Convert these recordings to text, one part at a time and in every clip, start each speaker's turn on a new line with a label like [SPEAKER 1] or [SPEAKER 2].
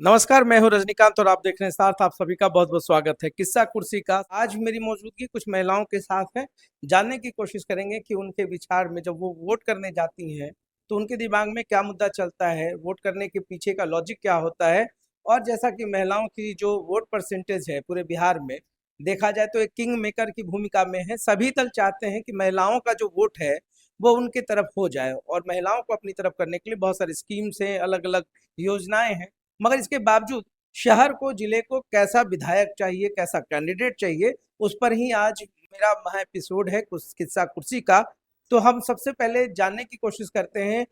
[SPEAKER 1] नमस्कार, मैं हूं रजनीकांत और आप देख रहे हैं साथ। आप सभी का बहुत बहुत स्वागत है किस्सा कुर्सी का। आज मेरी मौजूदगी कुछ महिलाओं के साथ है। जानने की कोशिश करेंगे कि उनके विचार में जब वो वोट करने जाती हैं तो उनके दिमाग में क्या मुद्दा चलता है, वोट करने के पीछे का लॉजिक क्या होता है। और जैसा कि महिलाओं की जो वोट परसेंटेज है पूरे बिहार में देखा जाए तो एक किंग मेकर की भूमिका में है। सभी दल चाहते हैं कि महिलाओं का जो वोट है वो उनके तरफ हो जाए और महिलाओं को अपनी तरफ करने के लिए बहुत सारी स्कीम्स हैं, अलग अलग योजनाएं हैं। मगर इसके बावजूद शहर को, जिले को कैसा विधायक चाहिए, कैसा कैंडिडेट चाहिए, उस पर ही आज मेरा महा एपिसोड है कुछ किस्सा कुर्सी का। तो हम सबसे पहले जानने की कोशिश करते हैं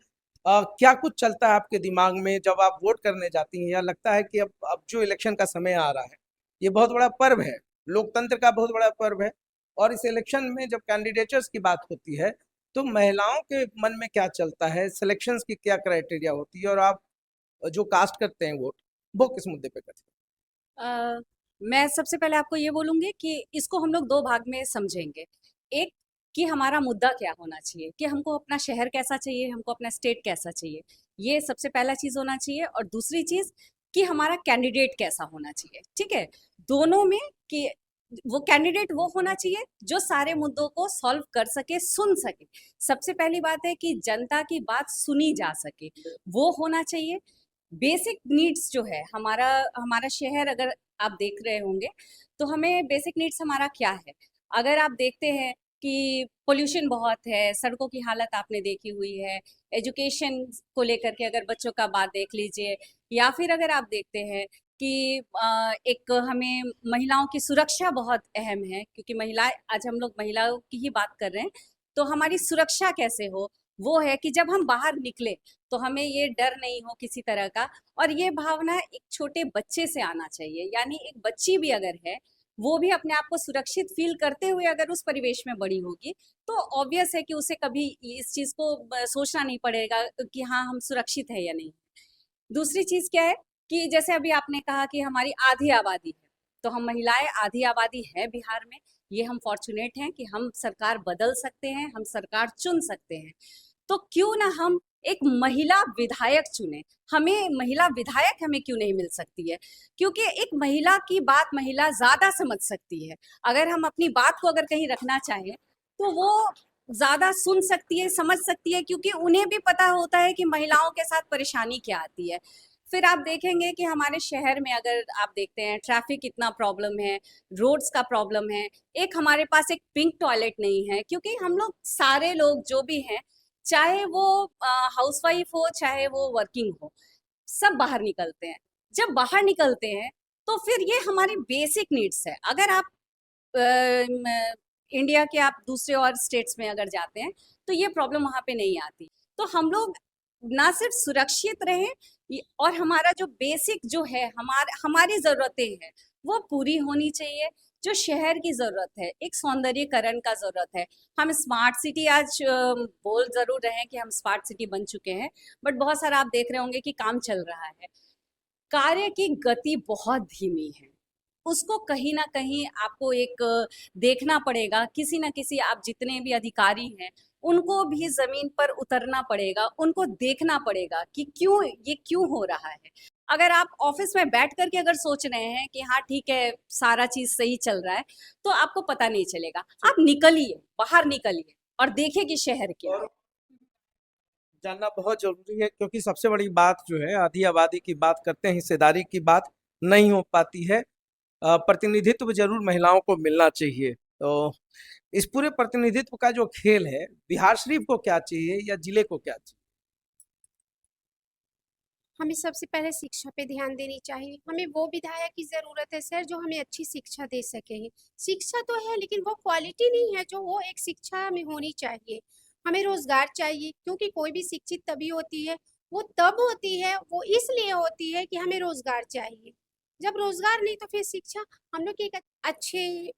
[SPEAKER 1] क्या कुछ चलता है आपके दिमाग में जब आप वोट करने जाती हैं या लगता है कि अब जो इलेक्शन का समय आ रहा है, ये बहुत बड़ा पर्व है, लोकतंत्र का बहुत बड़ा पर्व है। और इस इलेक्शन में जब कैंडिडेटर्स की बात होती है तो महिलाओं के मन में क्या चलता है, सिलेक्शंस की क्या क्राइटेरिया होती है और आप जो कास्ट करते हैं वोट, वो किस मुद्दे पे करते
[SPEAKER 2] अ, मैं सबसे पहले आपको ये बोलूँगी कि इसको हम लोग 2 भाग में समझेंगे। एक कि हमारा मुद्दा क्या होना चाहिए, कि हमको अपना शहर कैसा चाहिए, हमको अपना स्टेट कैसा चाहिए। ये सबसे पहला चीज़ होना चाहिए और दूसरी चीज़ कि हमारा कैंडिडेट कैसा होना चाहिए, ठीक है? दोनों में कि वो कैंडिडेट वो होना चाहिए जो सारे मुद्दों को सॉल्व कर सके, सुन सके। सबसे पहली बात है कि जनता की बात सुनी जा सके, वो होना चाहिए। बेसिक नीड्स जो है हमारा हमारा शहर अगर आप देख रहे होंगे तो हमें बेसिक नीड्स हमारा क्या है। अगर आप देखते हैं कि पोल्यूशन बहुत है, सड़कों की हालत आपने देखी हुई है, एजुकेशन को लेकर के अगर बच्चों का बात देख लीजिए, या फिर अगर आप देखते हैं कि एक हमें महिलाओं की सुरक्षा बहुत अहम है, क्योंकि महिलाएं, आज हम लोग महिलाओं की ही बात कर रहे हैं, तो हमारी सुरक्षा कैसे हो, वो है कि जब हम बाहर निकले तो हमें ये डर नहीं हो किसी तरह का। और ये भावना एक छोटे बच्चे से आना चाहिए, यानी एक बच्ची भी अगर है, वो भी अपने आप को सुरक्षित फील करते हुए अगर उस परिवेश में बड़ी होगी, तो ऑब्वियस है कि उसे कभी इस चीज को सोचना नहीं पड़ेगा कि हाँ हम सुरक्षित है या नहीं। दूसरी चीज क्या है कि जैसे अभी आपने कहा कि हमारी आधी आबादी है, तो हम महिलाएं आधी आबादी है बिहार में। ये हम फॉर्चुनेट हैं कि हम सरकार बदल सकते हैं, हम सरकार चुन सकते हैं। तो क्यों ना हम एक महिला विधायक चुने। हमें महिला विधायक हमें क्यों नहीं मिल सकती है? क्योंकि एक महिला की बात महिला ज्यादा समझ सकती है। अगर हम अपनी बात को अगर कहीं रखना चाहें तो वो ज्यादा सुन सकती है, समझ सकती है, क्योंकि उन्हें भी पता होता है कि महिलाओं के साथ परेशानी क्या आती है। फिर आप देखेंगे कि हमारे शहर में अगर आप देखते हैं ट्रैफिक इतना प्रॉब्लम है, रोड्स का प्रॉब्लम है। एक हमारे पास एक पिंक टॉयलेट नहीं है, क्योंकि हम लोग सारे लोग जो भी हैं, चाहे वो हाउसवाइफ हो चाहे वो वर्किंग हो, सब बाहर निकलते हैं। जब बाहर निकलते हैं तो फिर ये हमारी बेसिक नीड्स है। अगर आप इंडिया के आप दूसरे और स्टेट्स में अगर जाते हैं तो ये प्रॉब्लम वहां पे नहीं आती। तो हम लोग ना सिर्फ सुरक्षित रहें, और हमारा जो बेसिक जो है, हमारी जरूरतें हैं वो पूरी होनी चाहिए। जो शहर की जरूरत है, एक सौंदर्यीकरण का जरूरत है। हम स्मार्ट सिटी आज बोल जरूर रहे हैं कि हम स्मार्ट सिटी बन चुके हैं, बट बहुत सारा आप देख रहे होंगे कि काम चल रहा है, कार्य की गति बहुत धीमी है। उसको कहीं न कहीं आपको एक देखना पड़ेगा, किसी न किसी, आप जितने भी अधिकारी हैं, उनको भी ज़मीन पर उतरना पड़ेगा, उनको देखना पड़ेगा कि क्यों ये क्यों हो रहा है। अगर आप ऑफ़िस में बैठ कर के अगर सोच रहे हैं कि हाँ ठीक है, सारा चीज़ सही चल रहा है, तो आपको पता नहीं चलेगा। आप निकलिए, बाहर निकलिए और देखिए कि शहर क्या
[SPEAKER 1] हैं।
[SPEAKER 2] है।
[SPEAKER 1] और जानना बहुत जरूरी है क्योंकि सबसे बड़ी बात जो है, आधी आबादी की बात करते हैं, हिस्सेदारी की बात नहीं हो पाती है। प्रतिनिधित्व जरूर महिलाओं को मिलना चाहिए। तो इस पूरे प्रतिनिधित्व का जो खेल है, बिहार शरीफ को क्या चाहिए या जिले को क्या चाहिए?
[SPEAKER 3] हमें सबसे पहले शिक्षा पे ध्यान देनी चाहिए। हमें वो विधायक की ज़रूरत है सर जो हमें अच्छी शिक्षा दे सके। शिक्षा तो है लेकिन वो क्वालिटी नहीं है जो वो एक शिक्षा में होनी चाहिए। हमें रोज़गार चाहिए, क्योंकि कोई भी शिक्षित तभी होती है, वो तब होती है, वो इसलिए होती है कि हमें रोज़गार चाहिए। जब रोज़गार नहीं तो फिर शिक्षा। हम लोग एक अच्छे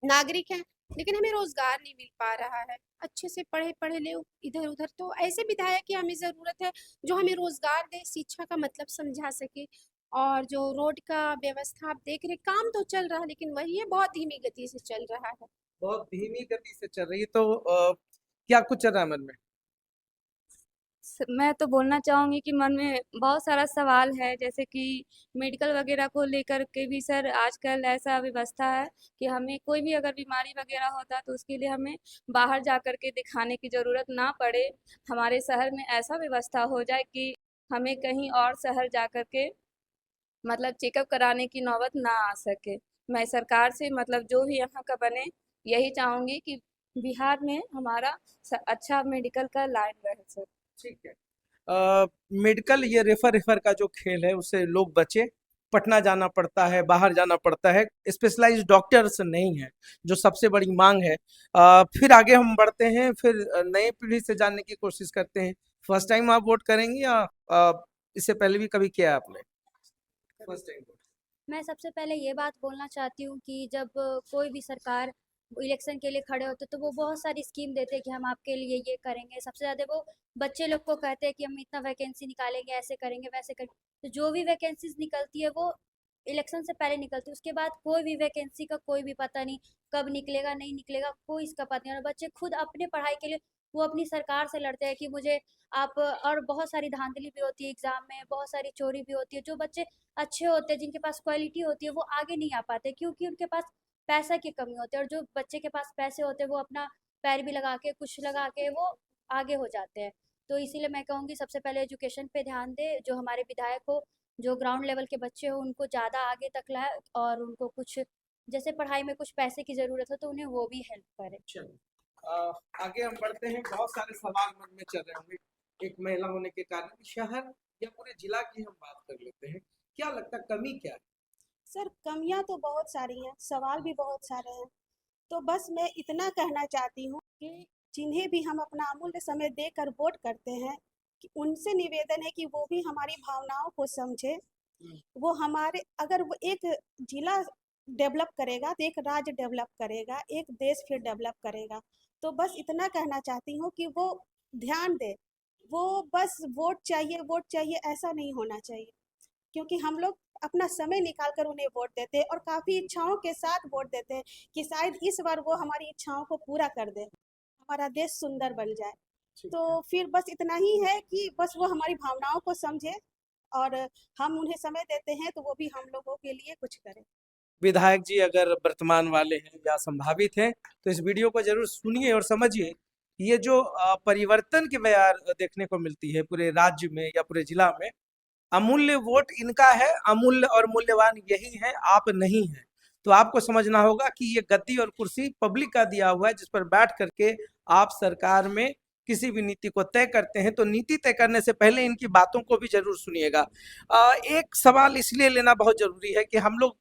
[SPEAKER 3] नागरिक हैं, लेकिन हमें रोजगार नहीं मिल पा रहा है। अच्छे से पढ़े पढ़े लोग इधर उधर, तो ऐसे विधायक की हमें जरूरत है जो हमें रोजगार दे, शिक्षा का मतलब समझा सके। और जो रोड का व्यवस्था आप देख रहे, काम तो चल रहा है लेकिन वही है, बहुत धीमी गति से चल रहा है।
[SPEAKER 1] बहुत धीमी गति से चल रही है। तो क्या कुछ चल रहा है मन में?
[SPEAKER 4] मैं तो बोलना चाहूँगी कि मन में बहुत सारा सवाल है, जैसे कि मेडिकल वगैरह को लेकर के भी सर आजकल ऐसा व्यवस्था है कि हमें कोई भी अगर बीमारी वगैरह होता है तो उसके लिए हमें बाहर जा कर के दिखाने की ज़रूरत ना पड़े। हमारे शहर में ऐसा व्यवस्था हो जाए कि हमें कहीं और शहर जा कर के मतलब चेकअप कराने की नौबत ना आ सके। मैं सरकार से मतलब जो भी यहाँ का बने यही चाहूँगी कि बिहार में हमारा अच्छा मेडिकल का लाइन रहे सर।
[SPEAKER 1] ठीक है। मेडिकल ये रेफर रेफर का जो खेल है उससे लोग बचे। पटना जाना पड़ता है, बाहर जाना पड़ता है, स्पेशलाइज्ड डॉक्टर्स नहीं है, जो सबसे बड़ी मांग है। फिर आगे हम बढ़ते हैं, फिर नई पीढ़ी से जानने की कोशिश करते हैं। फर्स्ट टाइम आप वोट करेंगे या इससे पहले भी कभी किया है आपने? First time.
[SPEAKER 5] मैं सबसे पहले ये बात बोलना चाहती हूँ कि जब कोई भी सरकार इलेक्शन के लिए खड़े होते तो वो बहुत सारी स्कीम देते हैं कि हम आपके लिए ये करेंगे। सबसे ज़्यादा वो बच्चे लोग को कहते हैं कि हम इतना वैकेंसी निकालेंगे, ऐसे करेंगे, वैसे करेंगे। तो जो भी वैकेंसीज निकलती है वो इलेक्शन से पहले निकलती है। उसके बाद कोई भी वैकेंसी का कोई भी पता नहीं, कब निकलेगा नहीं निकलेगा कोई इसका पता नहीं। और बच्चे खुद अपने पढ़ाई के लिए वो अपनी सरकार से लड़ते हैं कि मुझे आप, और बहुत सारी धांधली भी होती है एग्जाम में, बहुत सारी चोरी भी होती है। जो बच्चे अच्छे होते हैं, जिनके पास क्वालिटी होती है, वो आगे नहीं आ पाते क्योंकि उनके पास पैसा की कमी होती है। और जो बच्चे के पास पैसे होते हैं वो अपना पैर भी लगा के कुछ लगा के वो आगे हो जाते हैं। तो इसीलिए मैं कहूँगी सबसे पहले एजुकेशन पे ध्यान दे, जो हमारे विधायक हो, जो ग्राउंड लेवल के बच्चे हो उनको ज़्यादा आगे तक लाए और उनको कुछ जैसे पढ़ाई में कुछ पैसे की ज़रूरत हो तो उन्हें वो भी हेल्प करे।
[SPEAKER 1] चलो, आगे हम बढ़ते हैं। बहुत सारे सवाल मन में चल रहे होंगे, एक महिला होने के कारण। शहर या पूरे जिला की हम बात कर लेते हैं, क्या लगता है कमी क्या है?
[SPEAKER 6] सर कमियां तो बहुत सारी हैं, सवाल भी बहुत सारे हैं। तो बस मैं इतना कहना चाहती हूँ कि जिन्हें भी हम अपना अमूल्य समय देकर वोट करते हैं, कि उनसे निवेदन है कि वो भी हमारी भावनाओं को समझे। वो हमारे, अगर वो एक जिला डेवलप करेगा तो एक राज्य डेवलप करेगा, एक देश फिर डेवलप करेगा। तो बस इतना कहना चाहती हूँ कि वो ध्यान दे। वो बस वोट चाहिए ऐसा नहीं होना चाहिए, क्योंकि हम लोग अपना समय निकाल कर उन्हें वोट देते हैं और काफ़ी इच्छाओं के साथ वोट देते हैं कि शायद इस बार वो हमारी इच्छाओं को पूरा कर दे, हमारा देश सुंदर बन जाए। तो फिर बस इतना ही है कि बस वो हमारी भावनाओं को समझे और हम उन्हें समय देते हैं तो वो भी हम लोगों के लिए कुछ करें।
[SPEAKER 1] विधायक जी अगर वर्तमान वाले हैं या संभावित हैं तो इस वीडियो को जरूर सुनिए और समझिए। ये जो परिवर्तन की बयार देखने को मिलती है पूरे राज्य में या पूरे जिला में, अमूल्य वोट इनका है, अमूल्य और मूल्यवान यही है, आप नहीं है। तो आपको समझना होगा कि ये गद्दी और कुर्सी पब्लिक का दिया हुआ है, जिस पर बैठ करके आप सरकार में किसी भी नीति को तय करते हैं। तो नीति तय करने से पहले इनकी बातों को भी जरूर सुनिएगा। एक सवाल इसलिए लेना बहुत जरूरी है कि हम लोग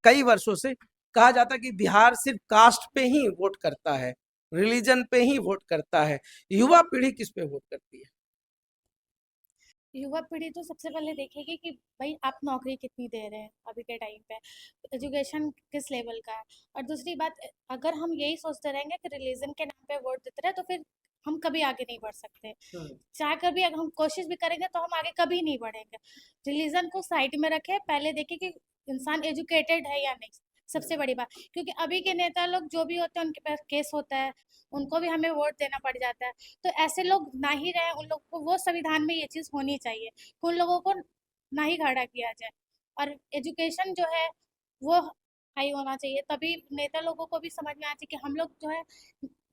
[SPEAKER 1] कई वर्षों से कहा जाता है कि बिहार सिर्फ कास्ट पे ही वोट करता है, रिलीजन पे ही वोट करता है। युवा पीढ़ी किस पे वोट करती है?
[SPEAKER 7] युवा पीढ़ी तो सबसे पहले देखेगी कि भाई आप नौकरी कितनी दे रहे हैं अभी के टाइम पे, एजुकेशन किस लेवल का है। और दूसरी बात, अगर हम यही सोचते रहेंगे कि रिलीजन के नाम पे वोट देते रहे तो फिर हम कभी आगे नहीं बढ़ सकते। चाहे कभी अगर हम कोशिश भी करेंगे तो हम आगे कभी नहीं बढ़ेंगे। रिलीजन को साइड में रखे, पहले देखें कि इंसान एजुकेटेड है या नहीं, सबसे बड़ी बात। क्योंकि अभी के नेता लोग जो भी होते हैं उनके पास केस होता है, उनको भी हमें वोट देना पड़ जाता है। तो ऐसे लोग ना ही रहे, उन लोग को वो संविधान में ये चीज़ होनी चाहिए कि उन लोगों को ना ही खड़ा किया जाए। और एजुकेशन जो है वो हाई होना चाहिए, तभी नेता लोगों को भी समझ में आना चाहिए कि हम लोग जो है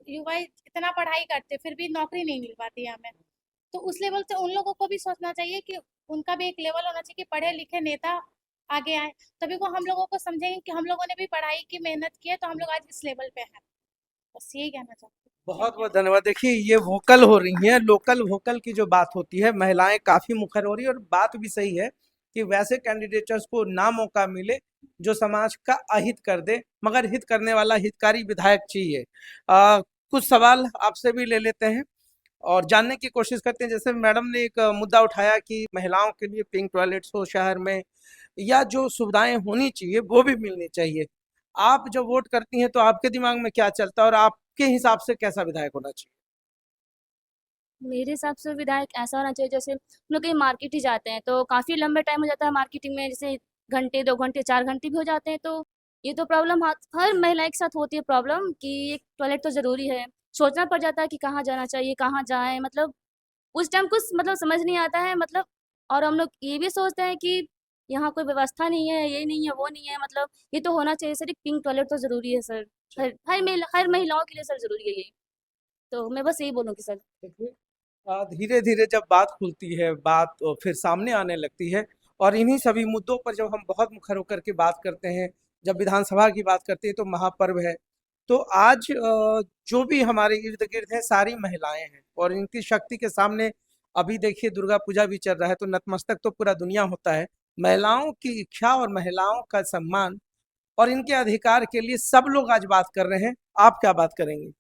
[SPEAKER 7] युवा इतना पढ़ाई करते फिर भी नौकरी नहीं मिल पाती है हमें। तो उस लेवल से उन लोगों को भी सोचना चाहिए कि उनका भी एक लेवल होना चाहिए कि पढ़े लिखे नेता आगे आए, तभी को हम लोगों को समझेंगे कि हम लोगों ने भी पढ़ाई की, मेहनत की है, तो हम लोग आज इस लेवल पे हैं। बस यही कहना चाहती हूँ।
[SPEAKER 1] बहुत बहुत धन्यवाद। देखिए ये वोकल हो रही हैं, लोकल वोकल की जो बात होती है, महिलाएं काफी मुखर हो रही है और बात भी सही है कि वैसे कैंडिडेटर्स को ना मौका मिले जो समाज का अहित कर दे, मगर हित करने वाला हितकारी विधायक चाहिए। कुछ सवाल आपसे भी ले लेते हैं और जानने की कोशिश करते हैं। जैसे मैडम ने एक मुद्दा उठाया कि महिलाओं के लिए पिंक टॉयलेट्स हो शहर में, या जो सुविधाएं होनी चाहिए वो भी मिलनी चाहिए। आप जब वोट करती हैं तो आपके दिमाग में क्या चलता है और आपके हिसाब से कैसा विधायक होना चाहिए?
[SPEAKER 4] मेरे हिसाब से विधायक ऐसा होना चाहिए, जैसे हम लोग कहीं मार्केट ही जाते हैं तो काफ़ी लंबे टाइम हो जाता है मार्केटिंग में, जैसे घंटे 2 घंटे 4 घंटे भी हो जाते हैं। तो ये तो प्रॉब्लम हर महिला के साथ होती है प्रॉब्लम कि एक टॉयलेट तो ज़रूरी है। सोचना पड़ जाता है कि कहाँ जाना चाहिए, कहाँ जाएं, मतलब
[SPEAKER 8] उस टाइम कुछ मतलब समझ नहीं आता है मतलब। और हम लोग ये भी सोचते हैं कि यहाँ कोई व्यवस्था नहीं है, ये नहीं है, वो नहीं है, मतलब ये तो होना चाहिए सर। एक पिंक टॉयलेट तो जरूरी है सर, हर महिलाओं के लिए सर जरूरी है ये। तो मैं बस यही बोलूँगी सर।
[SPEAKER 1] देखिए, धीरे धीरे जब बात खुलती है, बात फिर सामने आने लगती है, और इन्हीं सभी मुद्दों पर जब हम बहुत मुखर होकर के बात करते हैं, जब विधानसभा की बात करते हैं तो महापर्व है। तो आज जो भी हमारे इर्द गिर्द है सारी महिलाएं हैं, और इनकी शक्ति के सामने अभी देखिए दुर्गा पूजा भी चल रहा है, तो नतमस्तक तो पूरा दुनिया होता है। महिलाओं की इच्छा और महिलाओं का सम्मान और इनके अधिकार के लिए सब लोग आज बात कर रहे हैं। आप क्या बात करेंगे?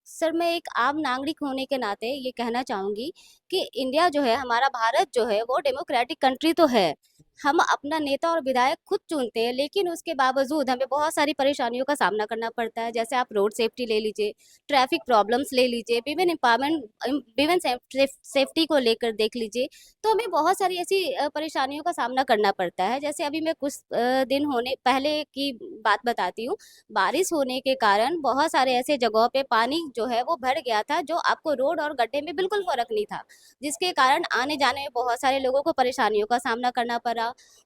[SPEAKER 8] सर मैं एक आम नागरिक होने के नाते ये कहना चाहूँगी कि इंडिया जो है, हमारा भारत जो है, वो डेमोक्रेटिक कंट्री तो है। हम अपना नेता और विधायक खुद चुनते हैं, लेकिन उसके बावजूद हमें बहुत सारी परेशानियों का सामना करना पड़ता है। जैसे आप रोड सेफ्टी ले लीजिए, ट्रैफिक प्रॉब्लम्स ले लीजिए, विमेन एम्पावरमेंट, विमेन सेफ्टी को लेकर देख लीजिए। तो हमें बहुत सारी ऐसी परेशानियों का सामना करना पड़ता है। जैसे अभी मैं कुछ दिन होने पहले की बात बताती हूँ। बारिश होने के कारण बहुत सारे ऐसे जगहों पे पानी जो है वो भर गया था, जो आपको रोड और गड्ढे में बिल्कुल फर्क नहीं था, जिसके कारण आने जाने में बहुत सारे लोगों को परेशानियों का सामना करना पड़ा।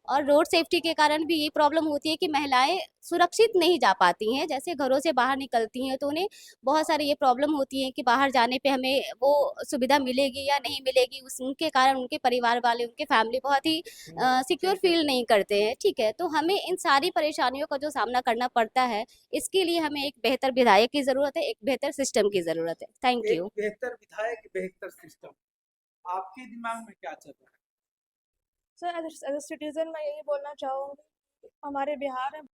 [SPEAKER 8] और रोड सेफ्टी के कारण भी ये प्रॉब्लम होती है कि महिलाएं सुरक्षित नहीं जा पाती हैं। जैसे घरों से बाहर निकलती हैं तो उन्हें बहुत सारी ये प्रॉब्लम होती है कि बाहर जाने पे हमें वो सुविधा मिलेगी या नहीं मिलेगी। उनके कारण उनके परिवार वाले, उनके फैमिली बहुत ही सिक्योर फील नहीं करते हैं। ठीक है, तो हमें इन सारी परेशानियों का जो सामना करना पड़ता है, इसके लिए हमें एक बेहतर विधायक की ज़रूरत है, एक बेहतर सिस्टम की ज़रूरत है। थैंक
[SPEAKER 1] एक
[SPEAKER 8] यू।
[SPEAKER 1] बेहतर विधायक, बेहतर सिस्टम, आपके दिमाग में क्या चल रहा है?
[SPEAKER 9] सर एज ए सिटीज़न मैं यही बोलना चाहूँगी, हमारे बिहार में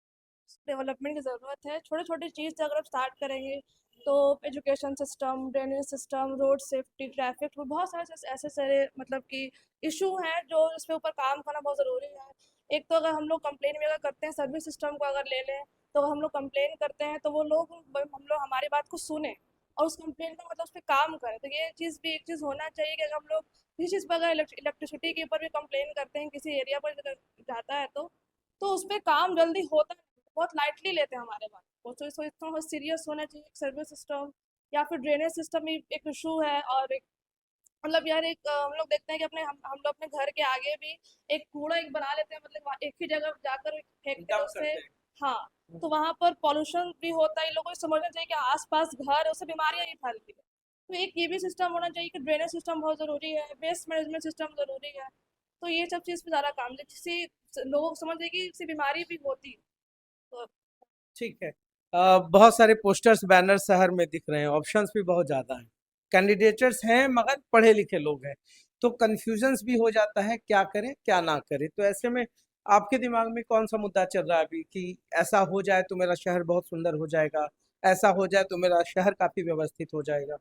[SPEAKER 9] डेवलपमेंट की ज़रूरत है। छोटे छोटे चीज़ से अगर आप स्टार्ट करेंगे तो education system, drainage system, road safety, traffic, तो बहुत सारे ऐसे सारे मतलब कि इशू हैं जो इस पे ऊपर काम करना बहुत ज़रूरी है। एक तो अगर हम लोग कंप्लेन भी अगर करते हैं, सर्विस सिस्टम को अगर ले लें, तो अगर हम लोग कंप्लेन करते हैं तो वो लोग हम लोग हमारी बात को सुने और उस कंप्लेन का मतलब उस पर काम करें। तो ये चीज़ भी एक चीज़ होना चाहिए कि अगर हम लोग किसी चीज़ पर अगर इलेक्ट्रिसिटी के ऊपर भी कंप्लेन करते हैं, किसी एरिया पर अगर जाता है तो उस पर काम जल्दी होता है, बहुत लाइटली लेते हैं हमारे बात को। तो इसको इतना बहुत सीरियस होना चाहिए। सर्विस सिस्टम या फिर ड्रेनेज सिस्टम भी एक इशू है। और एक मतलब यार एक हम लोग देखते हैं कि हम लोग अपने घर के आगे भी एक कूड़ा एक बना लेते हैं, मतलब एक ही जगह जाकर फेंकते हैं
[SPEAKER 1] डंप
[SPEAKER 9] उससे।
[SPEAKER 1] करते हैं।
[SPEAKER 9] हाँ, तो वहाँ पर पॉल्यूशन भी होता है। इन लोगों को समझना चाहिए कि आसपास घर है, उससे बीमारियां ही फैलती है। तो एक ये भी सिस्टम होना चाहिए कि ड्रेनेज सिस्टम बहुत ज़रूरी है, वेस्ट मैनेजमेंट सिस्टम ज़रूरी है। तो ये सब चीज़ पे ज़्यादा काम, जिससे लोग समझ जाए कि इससे बीमारी भी होती है। तो
[SPEAKER 1] ठीक है। बहुत सारे पोस्टर्स, बैनर शहर में दिख रहे हैं, ऑप्शंस भी बहुत ज़्यादा हैं, कैंडिडेटर्स हैं मगर पढ़े लिखे लोग हैं, तो कन्फ्यूजन्स भी हो जाता है क्या करें क्या ना करें। तो ऐसे में आपके दिमाग में कौन सा मुद्दा चल रहा है अभी कि ऐसा हो जाए तो मेरा शहर बहुत सुंदर हो जाएगा, ऐसा हो जाए तो मेरा शहर काफ़ी व्यवस्थित हो जाएगा?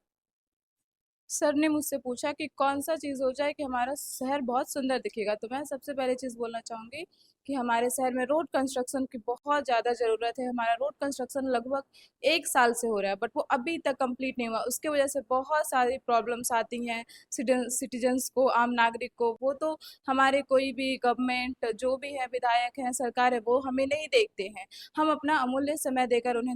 [SPEAKER 10] सर ने मुझसे पूछा कि कौन सा चीज़ हो जाए कि हमारा शहर बहुत सुंदर दिखेगा, तो मैं सबसे पहले चीज़ बोलना चाहूँगी कि हमारे शहर में रोड कंस्ट्रक्शन की बहुत ज़्यादा ज़रूरत है। हमारा रोड कंस्ट्रक्शन लगभग 1 साल से हो रहा है, बट वो अभी तक कंप्लीट नहीं हुआ। उसके वजह से बहुत सारी प्रॉब्लम्स आती हैं सिटीजन्स को, आम नागरिक को। वो तो हमारे कोई भी गवर्नमेंट जो भी है, विधायक हैं, सरकार है, वो हमें नहीं देखते हैं। हम अपना अमूल्य समय देकर उन्हें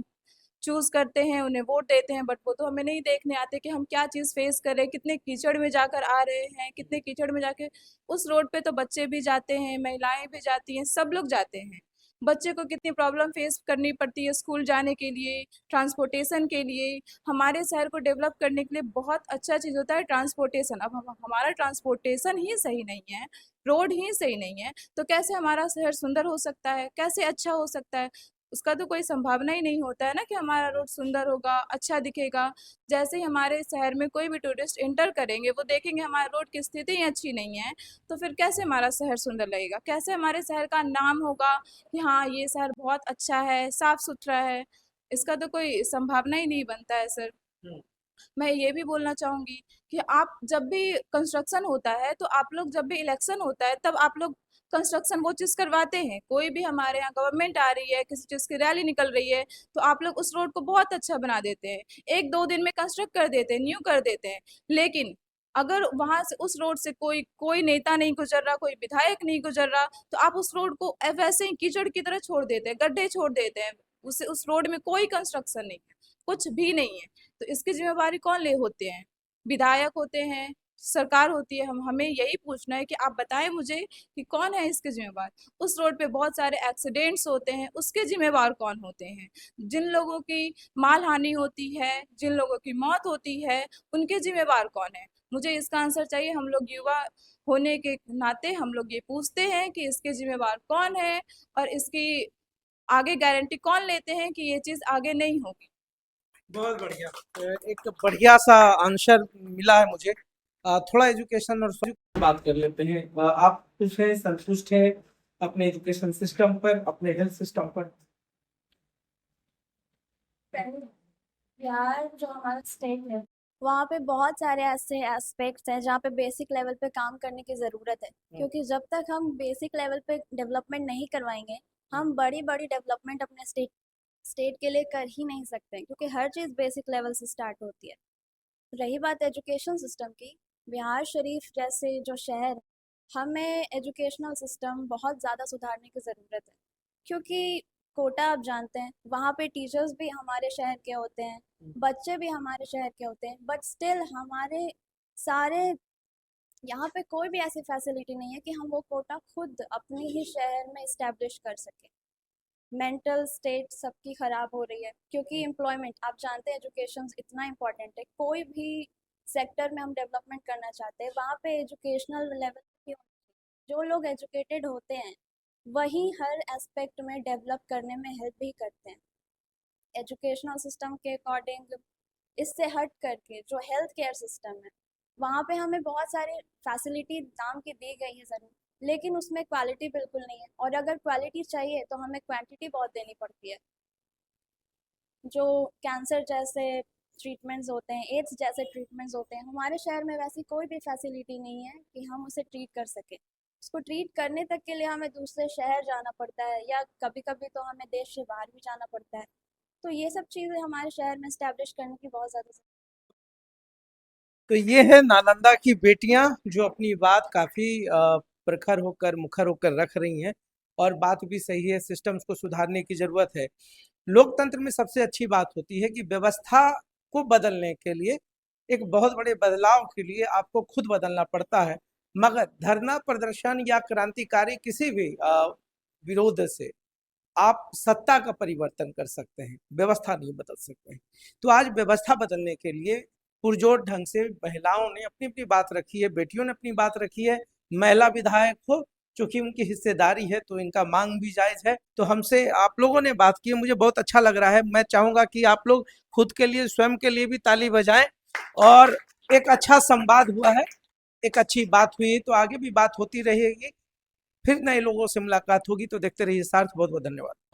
[SPEAKER 10] चूज़ करते हैं, उन्हें वोट देते हैं, बट वो तो हमें नहीं देखने आते कि हम क्या चीज़ फेस कर रहे हैं, कितने कीचड़ में जाकर आ रहे हैं, कितने कीचड़ में जाके उस रोड पे तो बच्चे भी जाते हैं, महिलाएं भी जाती हैं, सब लोग जाते हैं। बच्चे को कितनी प्रॉब्लम फेस करनी पड़ती है स्कूल जाने के लिए, ट्रांसपोर्टेशन के लिए। हमारे शहर को डेवलप करने के लिए बहुत अच्छा चीज़ होता है ट्रांसपोर्टेशन। अब हमारा ट्रांसपोर्टेशन ही सही नहीं है, रोड ही सही नहीं है, तो कैसे हमारा शहर सुंदर हो सकता है, कैसे अच्छा हो सकता है? उसका तो कोई संभावना ही नहीं होता है ना कि हमारा रोड सुंदर होगा, अच्छा दिखेगा। जैसे ही हमारे शहर में कोई भी टूरिस्ट एंटर करेंगे, वो देखेंगे हमारे रोड की स्थिति ही अच्छी नहीं है, तो फिर कैसे हमारा शहर सुंदर लगेगा? कैसे हमारे शहर का नाम होगा कि हाँ, ये शहर बहुत अच्छा है, साफ-सुथरा है? इसका तो कोई संभावना ही नहीं बनता है सर।
[SPEAKER 1] हम्म।
[SPEAKER 10] मैं ये भी बोलना चाहूँगी कि आप जब भी कंस्ट्रक्शन होता है, तो आप लोग जब भी इलेक्शन होता है, तब आप लोग कंस्ट्रक्शन वो चीज़ करवाते हैं। कोई भी हमारे यहाँ गवर्नमेंट आ रही है, किसी चीज़ की रैली निकल रही है, तो आप लोग उस रोड को बहुत अच्छा बना देते हैं। 1-2 दिन में कंस्ट्रक्ट कर देते हैं, न्यू कर देते हैं। लेकिन अगर वहाँ से उस रोड से कोई कोई नेता नहीं गुज़र रहा, कोई विधायक नहीं गुज़र रहा, तो आप उस रोड को वैसे ही कीचड़ की तरह छोड़ देते हैं, गड्ढे छोड़ देते हैं। उस रोड में कोई कंस्ट्रक्शन नहीं है, कुछ भी नहीं है। तो इसकी ज़िम्मेवारी कौन ले होते हैं? विधायक होते हैं, सरकार होती है, हमें यही पूछना है कि आप बताएं मुझे कि कौन है इसके जिम्मेवार। उस रोड पे बहुत सारे एक्सीडेंट्स होते हैं, उसके जिम्मेवार कौन होते हैं? जिन लोगों की माल हानि होती है, जिन लोगों की मौत होती है, उनके जिम्मेवार कौन है? मुझे इसका आंसर चाहिए। हम लोग युवा होने के नाते हम लोग ये पूछते हैं कि इसके जिम्मेवार कौन है और इसकी आगे गारंटी कौन लेते हैं कि ये चीज़ आगे नहीं होगी।
[SPEAKER 1] बहुत बढ़िया। एक बढ़िया सा आंसर मिला है मुझे। थोड़ा एजुकेशन और बात कर लेते हैं। आप खुश हैं, संतुष्ट हैं अपने एजुकेशन सिस्टम पर, अपने हेल्थ सिस्टम पर?
[SPEAKER 11] बिहार जो हमारा स्टेट है वहाँ पे बहुत सारे ऐसे एस्पेक्ट्स हैं जहाँ पे बेसिक लेवल पे काम करने की ज़रूरत है, क्योंकि जब तक हम बेसिक लेवल पे डेवलपमेंट नहीं करवाएंगे हम बड़ी बड़ी डेवलपमेंट अपने स्टेट के लिए कर ही नहीं सकते, क्योंकि हर चीज़ बेसिक लेवल से स्टार्ट होती है। रही बात एजुकेशन सिस्टम की, बिहार शरीफ जैसे जो शहर, हमें एजुकेशनल सिस्टम बहुत ज़्यादा सुधारने की ज़रूरत है, क्योंकि कोटा आप जानते हैं वहाँ पे टीचर्स भी हमारे शहर के होते हैं, बच्चे भी हमारे शहर के होते हैं, बट स्टिल हमारे सारे यहाँ पे कोई भी ऐसी फैसिलिटी नहीं है कि हम वो कोटा खुद अपने ही शहर में इस्टेब्लिश कर सकें। मेंटल स्टेट सबकी ख़राब हो रही है, क्योंकि एम्प्लॉयमेंट आप जानते हैं एजुकेशन इतना इम्पॉर्टेंट है। कोई भी सेक्टर में हम डेवलपमेंट करना चाहते हैं वहाँ पे एजुकेशनल लेवल की, जो लोग एजुकेटेड होते हैं वही हर एस्पेक्ट में डेवलप करने में हेल्प भी करते हैं। एजुकेशनल सिस्टम के अकॉर्डिंग इससे हट करके जो हेल्थ केयर सिस्टम है वहाँ पे हमें बहुत सारी फैसिलिटी नाम की दी गई है ज़रूर, लेकिन उसमें क्वालिटी बिल्कुल नहीं है, और अगर क्वालिटी चाहिए तो हमें क्वांटिटी बहुत देनी पड़ती है। जो कैंसर जैसे ट्रीटमेंट्स होते हैं, एड्स जैसे ट्रीटमेंट्स होते हैं, हमारे शहर में वैसी कोई भी फैसिलिटी नहीं है कि हम उसे ट्रीट कर सकें। उसको ट्रीट करने तक के लिए हमें दूसरे शहर जाना पड़ता है, या कभी कभी तो हमें देश से बाहर भी जाना पड़ता है। तो ये सब चीज़ें हमारे शहर में इस्टेब्लिश करने की बहुत ज़्यादा
[SPEAKER 1] तो ये है नालंदा की बेटियां जो अपनी बात काफी प्रखर होकर, मुखर होकर रख रही हैं, और बात भी सही है, सिस्टम्स को सुधारने की जरूरत है। लोकतंत्र में सबसे अच्छी बात होती है कि व्यवस्था को बदलने के लिए, एक बहुत बड़े बदलाव के लिए आपको खुद बदलना पड़ता है, मगर धरना प्रदर्शन या क्रांतिकारी किसी भी विरोध से आप सत्ता का परिवर्तन कर सकते हैं, व्यवस्था नहीं बदल सकते हैं। तो आज व्यवस्था बदलने के लिए पुरजोर ढंग से महिलाओं ने अपनी अपनी बात रखी है, बेटियों ने अपनी बात रखी है। महिला विधायक हो, चूंकि उनकी हिस्सेदारी है तो इनका मांग भी जायज है। तो हमसे आप लोगों ने बात की, मुझे बहुत अच्छा लग रहा है। मैं चाहूंगा कि आप लोग खुद के लिए, स्वयं के लिए भी ताली बजाएं, और एक अच्छा संवाद हुआ है, एक अच्छी बात हुई है, तो आगे भी बात होती रहेगी, फिर नए लोगों से मुलाकात होगी। तो देखते रहिए सार्थ। बहुत बहुत धन्यवाद।